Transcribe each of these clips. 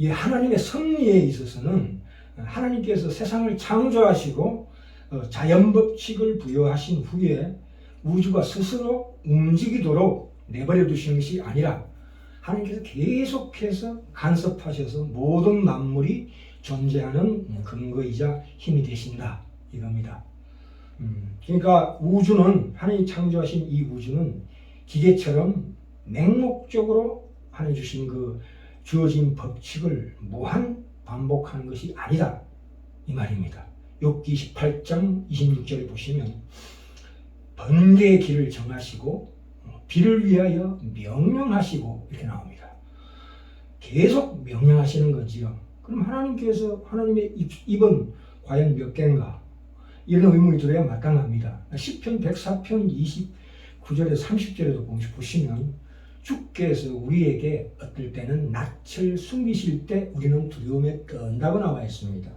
이 하나님의 섭리에 있어서는 하나님께서 세상을 창조하시고 자연 법칙을 부여하신 후에 우주가 스스로 움직이도록 내버려 두신 것이 아니라 하나님께서 계속해서 간섭하셔서 모든 만물이 존재하는 근거이자 힘이 되신다 이겁니다. 그러니까 우주는, 하나님이 창조하신 이 우주는 기계처럼 맹목적으로 하나님 주신 그 주어진 법칙을 무한 반복하는 것이 아니다 이 말입니다. 욥기 18장 26절에 보시면 번개의 길을 정하시고 비를 위하여 명령하시고 이렇게 나옵니다. 계속 명령하시는 거지요. 그럼 하나님께서, 하나님의 입은 과연 몇 개인가? 이런 의문이 들어야 마땅합니다. 시편 104편 29절에 30절에도 보시면 주께서 우리에게 어떨 때는 낯을 숨기실 때 우리는 두려움에 떤다고 나와 있습니다.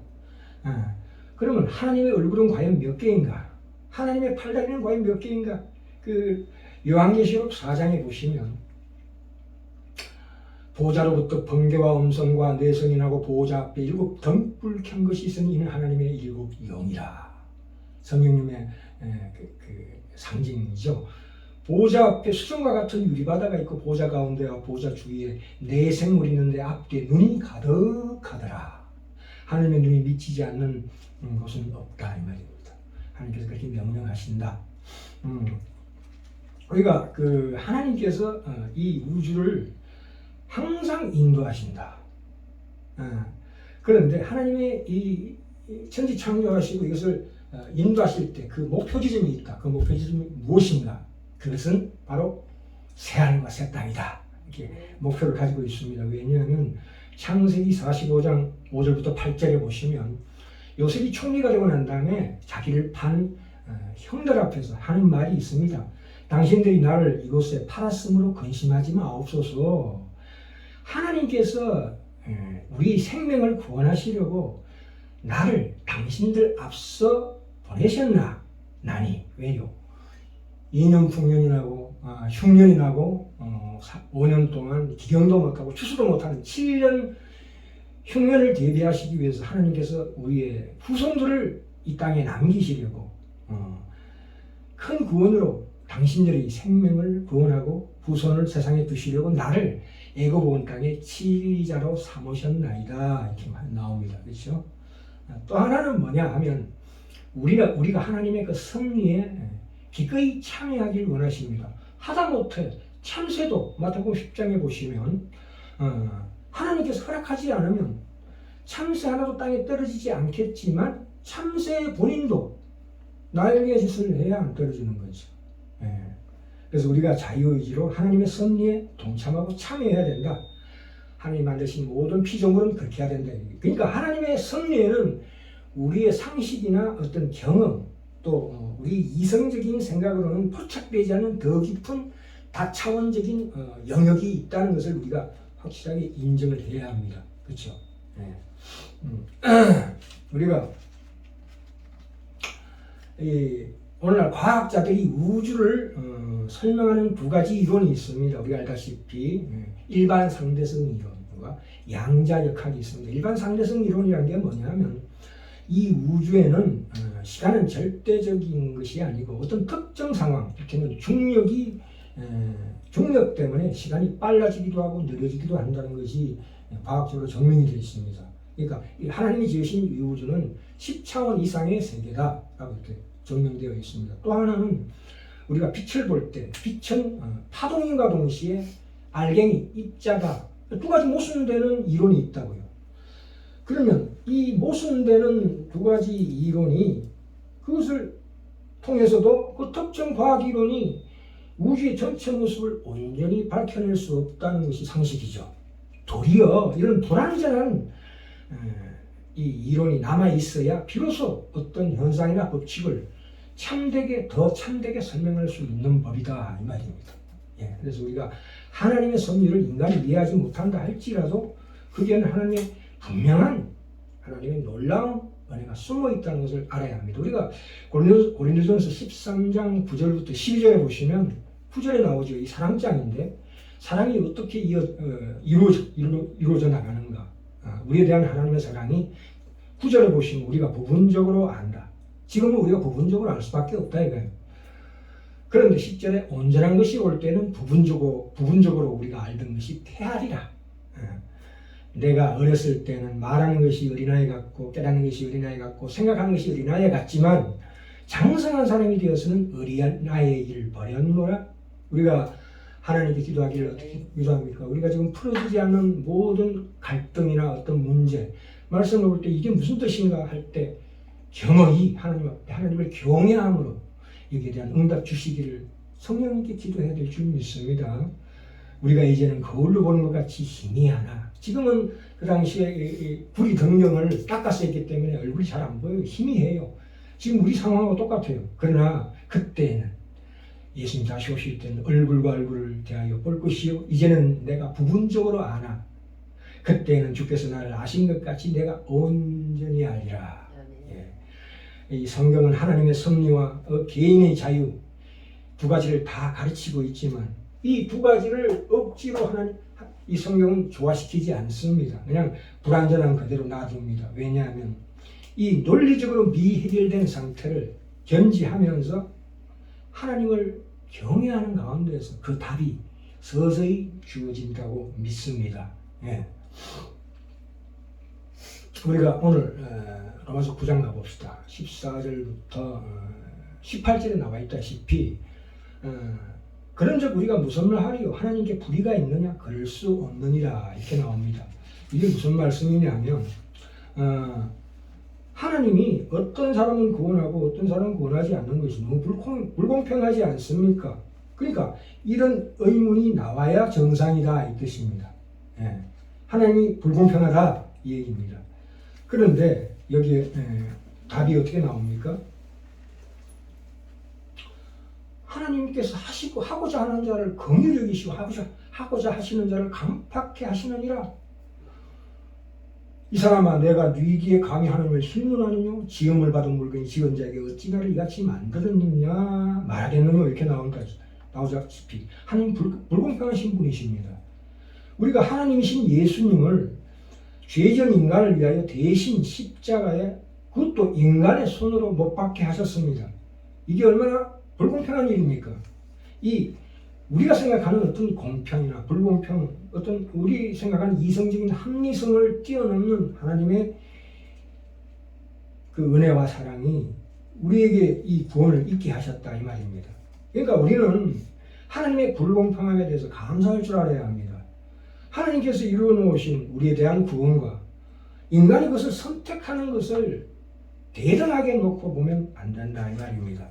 그러면 하나님의 얼굴은 과연 몇 개인가? 하나님의 팔다리는 과연 몇 개인가? 그 요한계시록 4장에 보시면 보좌로부터 번개와 음성과 내성이 나고 보좌 앞에 7 등불 켠 것이 있으니 이는 하나님의 7 영이라. 성령님의 그 상징이죠. 보좌 앞에 수정과 같은 유리바다가 있고 보좌 가운데와 보좌 주위에 내생물이 있는데 앞뒤에 눈이 가득하더라. 하나님의 눈이 미치지 않는 곳은 없다 이 말입니다. 하나님께서 그렇게 명령하신다. 우리가 그 하나님께서 이 우주를 항상 인도하신다. 그런데 하나님의 이 천지 창조하시고 이것을 인도하실 때 그 목표 지점이 있다. 그 목표 지점이 무엇인가? 그것은 바로 새하늘과 새 땅이다. 이렇게 목표를 가지고 있습니다. 왜냐하면 창세기 45장 5절부터 8절에 보시면 요셉이 총리가 되고 난 다음에 자기를 판 형들 앞에서 하는 말이 있습니다. 당신들이 나를 이곳에 팔았으므로 근심하지 마옵소서. 하나님께서 우리 생명을 구원하시려고 나를 당신들 앞서 보내셨나니 왜요? 2년 풍년이 나고 흉년이 나고 5년 동안 기경도 못하고 추수도 못하는 7년 흉년을 대비하시기 위해서 하나님께서 우리의 후손들을 이 땅에 남기시려고 큰 구원으로 당신들의 생명을 구원하고 후손을 세상에 두시려고 나를 애굽 온 땅에 치자로 삼으셨나이다 이렇게 나옵니다. 그렇죠? 또 하나는 뭐냐 하면 우리가 하나님의 그 섭리에 기꺼이 참여하길 원하십니다. 하다못해 참새도 마태복음 10장에 보시면 하나님께서 허락하지 않으면 참새 하나도 땅에 떨어지지 않겠지만 참새 본인도 날개짓을 해야 안 떨어지는 거죠. 그래서 우리가 자유의지로 하나님의 섭리에 동참하고 참여해야 된다. 하나님 만드신 모든 피조물은 그렇게 해야 된다. 그러니까 하나님의 섭리에는 우리의 상식이나 어떤 경험 또 우리 이성적인 생각으로는 포착되지 않는 더 깊은 다차원적인 영역이 있다는 것을 우리가 확실하게 인정을 해야 합니다. 그렇죠? 우리가 오늘날 과학자들이 우주를 설명하는 두 가지 이론이 있습니다. 우리가 알다시피 일반 상대성 이론과 양자 역학이 있습니다. 일반 상대성 이론이라는 게 뭐냐면 이 우주에는 시간은 절대적인 것이 아니고 어떤 특정 상황, 이렇게는 중력 때문에 시간이 빨라지기도 하고 느려지기도 한다는 것이 과학적으로 증명이 되어 있습니다. 그러니까 하나님이 지으신 이 우주는 10차원 이상의 세계다라고 이렇게 증명되어 있습니다. 또 하나는 우리가 빛을 볼 때 빛은 파동인과 동시에 알갱이, 입자가 두 가지 모순되는 이론이 있다고요. 그러면 이 모순되는 두 가지 이론이 그것을 통해서도 그 특정 과학 이론이 우주의 전체 모습을 온전히 밝혀낼 수 없다는 것이 상식이죠. 도리어 이런 불완전한 이 이론이 남아 있어야 비로소 어떤 현상이나 법칙을 더 참되게 설명할 수 있는 법이다 이 말입니다. 그래서 우리가 하나님의 섭리를 인간이 이해하지 못한다 할지라도 거기에는 하나님의 분명한 하나님의 놀라운 은혜가 숨어 있다는 것을 알아야 합니다. 우리가 고린도전서 13장 9절부터 12절에 보시면 9절에 나오죠. 이 사랑장인데 사랑이 어떻게 이루어져 나가는가? 우리에 대한 하나님의 사랑이 9절에 보시면 우리가 부분적으로 안다. 지금은 우리가 부분적으로 알 수밖에 없다 이거예요. 그런데 10절에 온전한 것이 올 때는 부분적으로 우리가 알던 것이 패하리라. 내가 어렸을 때는 말하는 것이 어린아이 같고 깨닫는 것이 어린아이 같고 생각하는 것이 어린아이 같지만 장성한 사람이 되어서는 어린아이의 일을 버렸노라. 우리가 하나님께 기도하기를 어떻게 기도합니까? 우리가 지금 풀어지지 않는 모든 갈등이나 어떤 문제 말씀을 볼 때 이게 무슨 뜻인가 할 때 경허히 하나님 앞에 하나님을 경외함으로 여기에 대한 응답 주시기를 성령님께 기도해야 될 줄 믿습니다. 우리가 이제는 거울로 보는 것 같이 희미하나 지금은 그 당시에 구리 등경을 닦아서 했기 때문에 얼굴이 잘 안 보여요. 희미해요. 지금 우리 상황하고 똑같아요. 그러나 그때는 예수님 다시 오실 때는 얼굴과 얼굴을 대하여 볼 것이요 이제는 내가 부분적으로 아나 그때는 주께서 나를 아신 것 같이 내가 온전히 알리라. 예. 이 성경은 하나님의 섭리와 개인의 자유 두 가지를 다 가르치고 있지만 이 두 가지를 억지로 이 성경은 조화시키지 않습니다. 그냥 불완전한 그대로 놔둡니다. 왜냐하면 이 논리적으로 미해결된 상태를 견지하면서 하나님을 경외하는 가운데에서 그 답이 서서히 주어진다고 믿습니다. 예. 우리가 오늘 로마서 9장 가봅시다. 14절부터 18절에 나와 있다시피 그런즉 우리가 무슨 말 하리요? 하나님께 불의가 있느냐? 그럴 수 없느니라 이렇게 나옵니다. 이게 무슨 말씀이냐면 하나님이 어떤 사람은 구원하고 어떤 사람은 구원하지 않는 것이 너무 불공평하지 않습니까? 그러니까 이런 의문이 나와야 정상이다 이 뜻입니다. 예. 하나님이 불공평하다 이 얘기입니다. 그런데 여기에 답이 어떻게 나옵니까? 하나님께서 하고자 하는 자를 긍휼히 여기시고 하고자 하시는 자를 강팍해 하시느니라. 이 사람아 내가 네기에 감히 하나님을 힐문하느냐 지음을 받은 물건이 지은 자에게 어찌 나를 이같이 만들었느냐 말하겠느냐 이렇게 나오자시피 하나님 불공평하신 분이십니다. 우리가 하나님이신 예수님을 죄전 인간을 위하여 대신 십자가에 그것도 인간의 손으로 못 박게 하셨습니다. 이게 얼마나 불공평한 일입니까? 우리가 생각하는 어떤 공평이나 불공평, 어떤 우리 생각하는 이성적인 합리성을 뛰어넘는 하나님의 그 은혜와 사랑이 우리에게 이 구원을 있게 하셨다 이 말입니다. 그러니까 우리는 하나님의 불공평함에 대해서 감사할 줄 알아야 합니다. 하나님께서 이루어 놓으신 우리에 대한 구원과 인간이 그것을 선택하는 것을 대등하게 놓고 보면 안 된다 이 말입니다.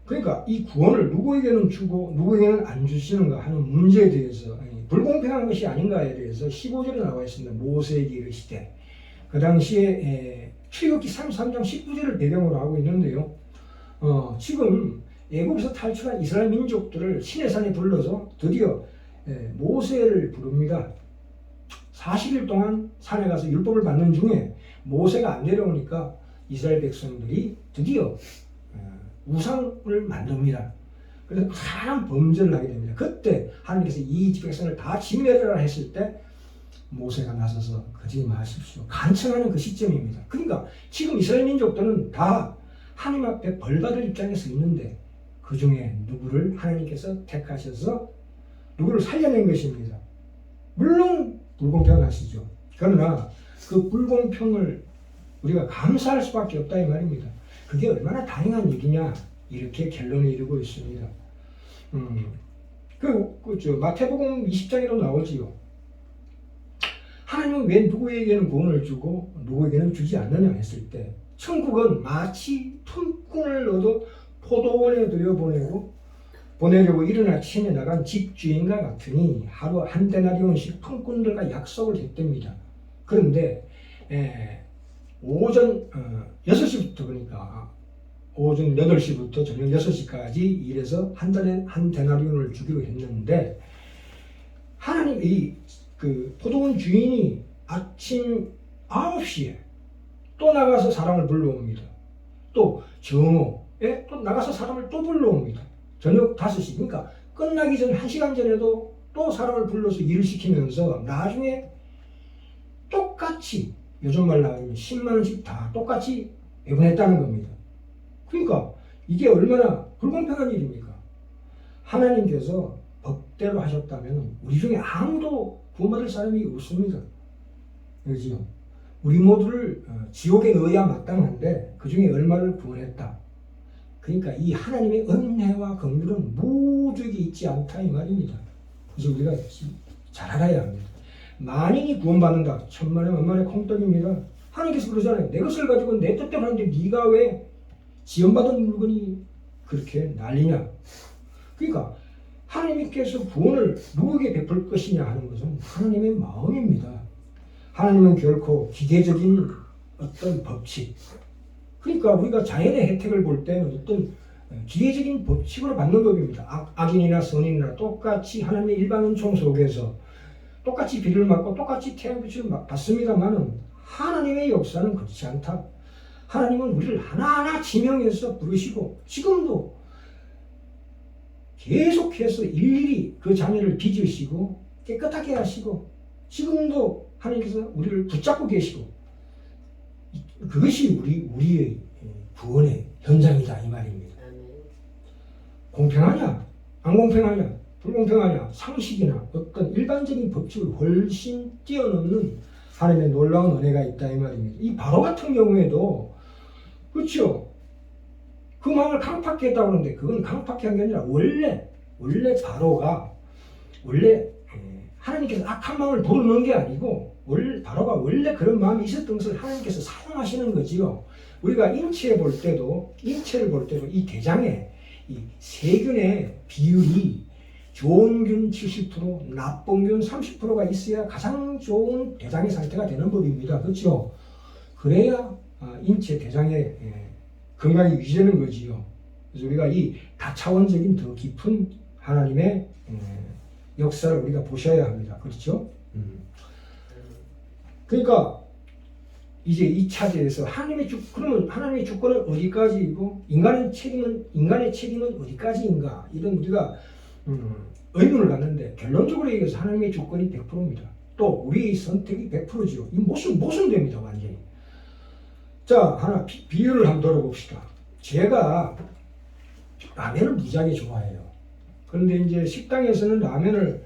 그러니까 이 구원을 누구에게는 주고 누구에게는 안 주시는가 하는 문제에 대해서 불공평한 것이 아닌가에 대해서 15절에 나와 있습니다. 모세에게 이르시되 그 당시에 출애굽기 33장 19절을 배경으로 하고 있는데요. 지금 애굽에서 탈출한 이스라엘 민족들을 시내산에 불러서 드디어 모세를 부릅니다. 40일 동안 산에 가서 율법을 받는 중에 모세가 안 내려오니까 이스라엘 백성들이 드디어 우상을 만듭니다. 그래서 큰 범죄를 하게 됩니다. 그때 하나님께서 이 백성을 다 진멸하라 했을 때 모세가 나서서 그러지 마십시오. 간청하는 그 시점입니다. 그러니까 지금 이스라엘 민족들은 다 하나님 앞에 벌받을 입장에 서 있는데 그 중에 누구를 하나님께서 택하셔서 누구를 살려낸 것입니다. 물론 불공평하시죠. 그러나 그 불공평을 우리가 감사할 수밖에 없다 이 말입니다. 그게 얼마나 다행한 일이냐 이렇게 결론에 이르고 있습니다. 마태복음 20장에도 나오지요. 하나님은 왜 누구에게는 구원을 주고 누구에게는 주지 않느냐 했을 때 천국은 마치 품꾼을 얻어 포도원에 들여보내려고 이른 아침에 나간 집주인과 같으니 하루 한 데나리온씩 품꾼들과 약속을 했답니다. 그런데 오전 6시부터 그러니까 오전 8시부터 저녁 6시까지 일해서 한 달에 한 데나리온을 주기로 했는데 하나님 그 포도원 주인이 아침 9시에 또 나가서 사람을 불러옵니다. 또 정오에 또 나가서 사람을 또 불러옵니다. 저녁 5시 그러니까 끝나기 전 1시간 전에도 또 사람을 불러서 일을 시키면서 나중에 똑같이 요즘 말로 하면 10만 원씩 다 똑같이 배분했다는 겁니다. 그러니까 이게 얼마나 불공평한 일입니까? 하나님께서 법대로 하셨다면 우리 중에 아무도 구원받을 사람이 없습니다. 그렇지요? 우리 모두를 지옥에 넣어야 마땅한데 그 중에 얼마를 구원했다. 그러니까 이 하나님의 은혜와 긍휼은 모두에게 있지 않다 이 말입니다. 그래서 우리가 잘 알아야 합니다. 만인이 구원받는다. 천만에 만만의 콩떡입니다. 하나님께서 그러잖아요. 내 것을 가지고 내 뜻대로 하는데 네가 왜 지원받은 물건이 그렇게 난리냐. 그러니까 하나님께서 구원을 누구에게 베풀 것이냐 하는 것은 하나님의 마음입니다. 하나님은 결코 기계적인 어떤 법칙, 그러니까 우리가 자연의 혜택을 볼 때는 어떤 기계적인 법칙으로 받는 법입니다. 악인이나 선인이나 똑같이 하나님의 일반은총 속에서 똑같이 비를 맞고 똑같이 태양빛을 받습니다만은 하나님의 역사는 그렇지 않다. 하나님은 우리를 하나하나 지명해서 부르시고 지금도 계속해서 일일이 그 자녀를 빚으시고 깨끗하게 하시고 지금도 하나님께서 우리를 붙잡고 계시고 그것이 우리의 구원의 현장이다 이 말입니다. 공평하냐? 안 공평하냐? 불공평하냐? 상식이나 어떤 일반적인 법칙을 훨씬 뛰어넘는 하나님의 놀라운 은혜가 있다 이 말입니다. 이 바로 같은 경우에도 그렇죠. 그 마음을 강팍히 했다고 하는데 그건 강팍히 한 게 아니라 원래 바로가 원래 하나님께서 악한 마음을 불어넣은 게 아니고 바로가 원래 그런 마음이 있었던 것을 하나님께서 사용하시는 거지요. 우리가 인체를 볼 때도 이 대장에 이 세균의 비율이 좋은 균 70%, 나쁜 균 30%가 있어야 가장 좋은 대장의 상태가 되는 법입니다. 그렇죠? 그래야 인체 대장의 건강이 유지되는 거지요. 그래서 우리가 이 다차원적인 더 깊은 하나님의 역사를 우리가 보셔야 합니다. 그렇죠? 그러니까 이제 이 차지에서 그러면 하나님의 주권은 어디까지이고 인간의 책임은 어디까지인가 이런 우리가 의문을 갖는데 결론적으로 얘기해서 하나님의 주권이 100%입니다. 또 우리의 선택이 100%지요. 이 모순됩니다 완전히. 자 하나 비유를 한번 들어봅시다. 제가 라면을 무지하게 좋아해요. 그런데 이제 식당에서는 라면을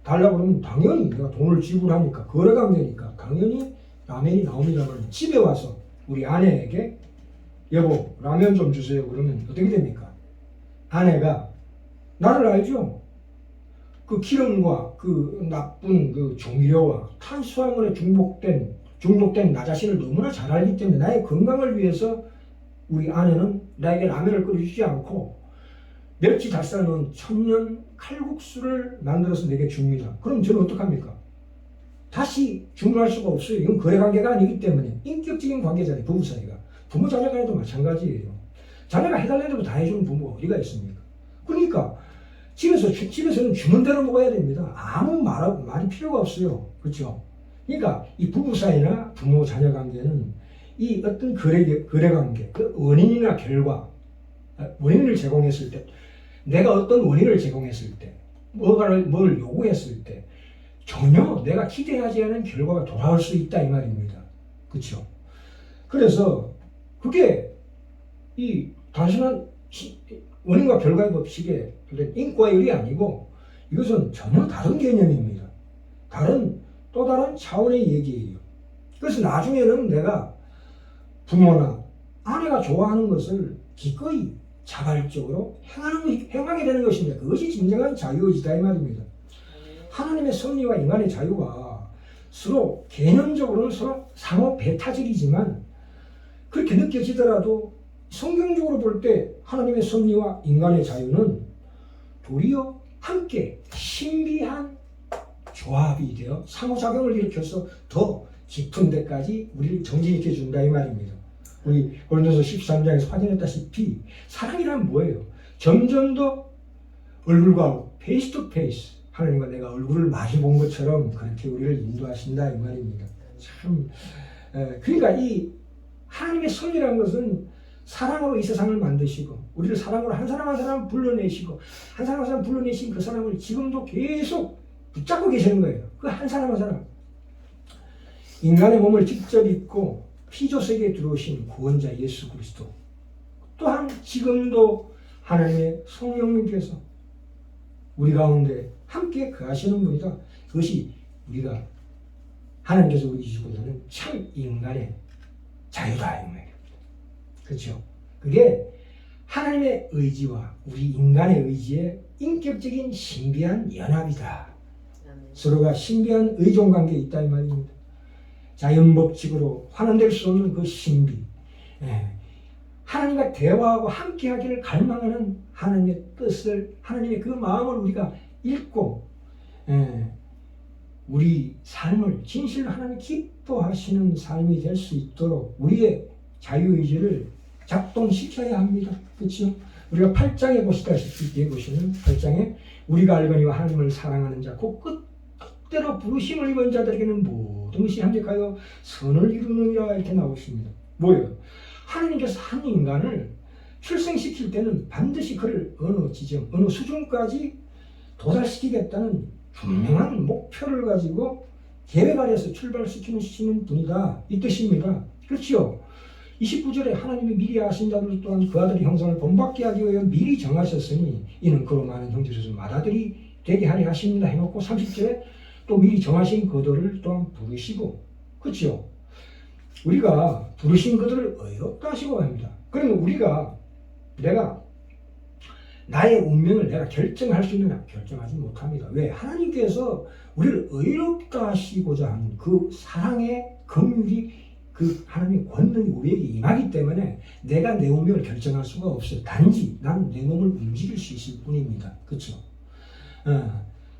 달라고 그러면 당연히 내가 돈을 지불하니까 거래관계니까 당연히 라면이 나옵니다만 집에 와서 우리 아내에게 여보 라면 좀 주세요 그러면 어떻게 됩니까? 아내가 나를 알죠? 그 기름과 그 나쁜 그 조미료와 탄수화물에 중독된 나 자신을 너무나 잘 알기 때문에 나의 건강을 위해서 우리 아내는 나에게 라면을 끓여주지 않고 멸치 닭살 넣은 천년 칼국수를 만들어서 내게 줍니다. 그럼 저는 어떡합니까? 다시 주문할 수가 없어요. 이건 거래관계가 아니기 때문에 인격적인 관계잖아요. 부부 사이가. 부모 자녀 간에도 마찬가지예요. 자녀가 해달라는 대로 다 해주는 부모가 어디가 있습니까? 그러니까 집에서는 주는 대로 먹어야 됩니다. 아무 말이 필요가 없어요. 그렇죠? 그러니까 이 부부 사이나 부모 자녀 관계는 이 어떤 거래관계, 그 원인이나 결과, 원인을 제공했을 때, 내가 어떤 원인을 제공했을 때, 뭘 요구했을 때, 전혀 내가 기대하지 않은 결과가 돌아올 수 있다 이 말입니다. 그렇죠? 그래서 그게 이 단순한 원인과 결과의 법칙의 인과율이 아니고 이것은 전혀 다른 개념입니다. 또 다른 차원의 얘기예요. 그래서 나중에는 내가 부모나 아내가 좋아하는 것을 기꺼이 자발적으로 행하게 되는 것입니다. 그것이 진정한 자유의지다 이 말입니다. 하나님의 섭리와 인간의 자유가 서로 개념적으로는 서로 상호 배타적이지만 그렇게 느껴지더라도 성경적으로 볼 때 하나님의 섭리와 인간의 자유는 도리어 함께 신비한 조합이 되어 상호작용을 일으켜서 더 깊은 데까지 우리를 정진시켜 준다 이 말입니다. 우리 고린도서 13장에서 확인했다시피 사랑이란 뭐예요? 점점 더 얼굴과 페이스 투 페이스 하나님과 내가 얼굴을 마주 본 것처럼 그렇게 우리를 인도하신다 이 말입니다. 참 그러니까 이 하나님의 섭리라는 것은 사랑으로 이 세상을 만드시고 우리를 사랑으로 한 사람 한 사람 불러내시고 한 사람 한 사람 불러내신 그 사람을 지금도 계속 붙잡고 계시는 거예요. 그 한 사람 한 사람. 인간의 몸을 직접 입고 피조세계에 들어오신 구원자 예수 그리스도, 또한 지금도 하나님의 성령님께서 우리 가운데 함께 거하시는 분이다. 그것이 우리가 하나님께서 우리 주시고자 하는 참 인간의 자유다 이 말입니다. 그렇죠? 그게 하나님의 의지와 우리 인간의 의지의 인격적인 신비한 연합이다. 서로가 신비한 의존 관계에 있다 이 말입니다. 자연 법칙으로 환원될 수 없는 그 신비, 하나님과 대화하고 함께하기를 갈망하는 하나님의 뜻을, 하나님의 그 마음을 우리가 읽고 우리 삶을 진실로 하나님 기뻐하시는 삶이 될 수 있도록 우리의 자유의지를 작동시켜야 합니다. 그렇죠? 우리가 8장에 보시다시피 뒤에 보시면 8장에 우리가 알거니와 하나님을 사랑하는 자 곧 뜻대로 부르심을 입은 자들에게는 모든 것이 함께하여 선을 이루느니라 이렇게 나오십니다. 뭐예요? 하나님께서 한 인간을 출생시킬 때는 반드시 그를 어느 지점, 어느 수준까지 도달시키겠다는 분명한 목표를 가지고 계획 아래에서 출발시키는 분이다 이 뜻입니다. 그렇죠? 29절에 하나님이 미리 아신 자들 또한 그 아들의 형상을 본받게 하기 위하여 미리 정하셨으니 이는 그로 많은 형제로서 맏아들이 되게 하려 하십니다 해놓고 30절에 또 미리 정하신 그들을 또한 부르시고, 그렇죠? 우리가 부르신 그들을 의롭다 하시고 합니다. 그러면 우리가 내가 나의 운명을 내가 결정할 수 있느냐? 결정하지 못합니다. 왜? 하나님께서 우리를 의롭다 하시고자 하는 그 사랑의 긍휼이, 그 하나님의 권능이 우리에게 임하기 때문에 내가 내 운명을 결정할 수가 없어요. 단지 난 내 몸을 움직일 수 있을 뿐입니다. 그렇죠?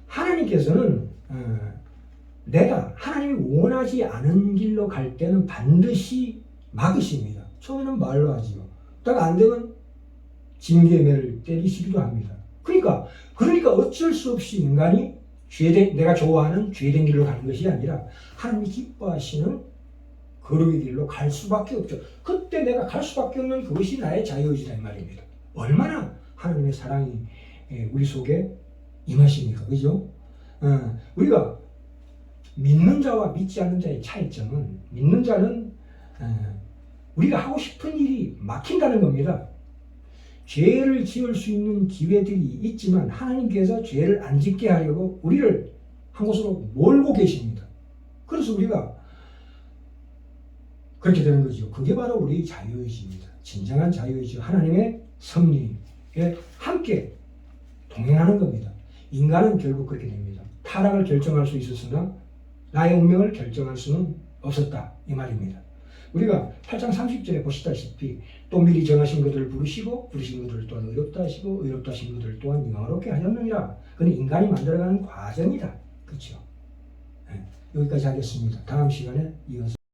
하나님께서는 내가 하나님이 원하지 않은 길로 갈 때는 반드시 막으십니다. 처음에는 말로 하지요. 딱 안 되면 징계의 매를 때리시기도 합니다. 그러니까 어쩔 수 없이 인간이 내가 좋아하는 죄된 길로 가는 것이 아니라 하나님이 기뻐하시는 거룩의 길로 갈 수밖에 없죠. 그때 내가 갈 수밖에 없는 그것이 나의 자유의지다 이 말입니다. 얼마나 하나님의 사랑이 우리 속에 임하십니까? 그죠? 우리가 믿는 자와 믿지 않는 자의 차이점은, 믿는 자는 우리가 하고 싶은 일이 막힌다는 겁니다. 죄를 지을 수 있는 기회들이 있지만 하나님께서 죄를 안 짓게 하려고 우리를 한 곳으로 몰고 계십니다. 그래서 우리가 그렇게 되는 거죠. 그게 바로 우리의 자유의지입니다. 진정한 자유의지, 하나님의 섭리에 함께 동행하는 겁니다. 인간은 결국 그렇게 됩니다. 타락을 결정할 수 있었으나 나의 운명을 결정할 수는 없었다 이 말입니다. 우리가 8장 30절에 보시다시피 또 미리 정하신 것들을 부르시고 부르신 것들을 또한 의롭다 하시고 의롭다 하신 것들을 또한 영화롭게 하셨느니라. 그건 인간이 만들어가는 과정이다. 그렇죠? 여기까지 하겠습니다. 다음 시간에 이어서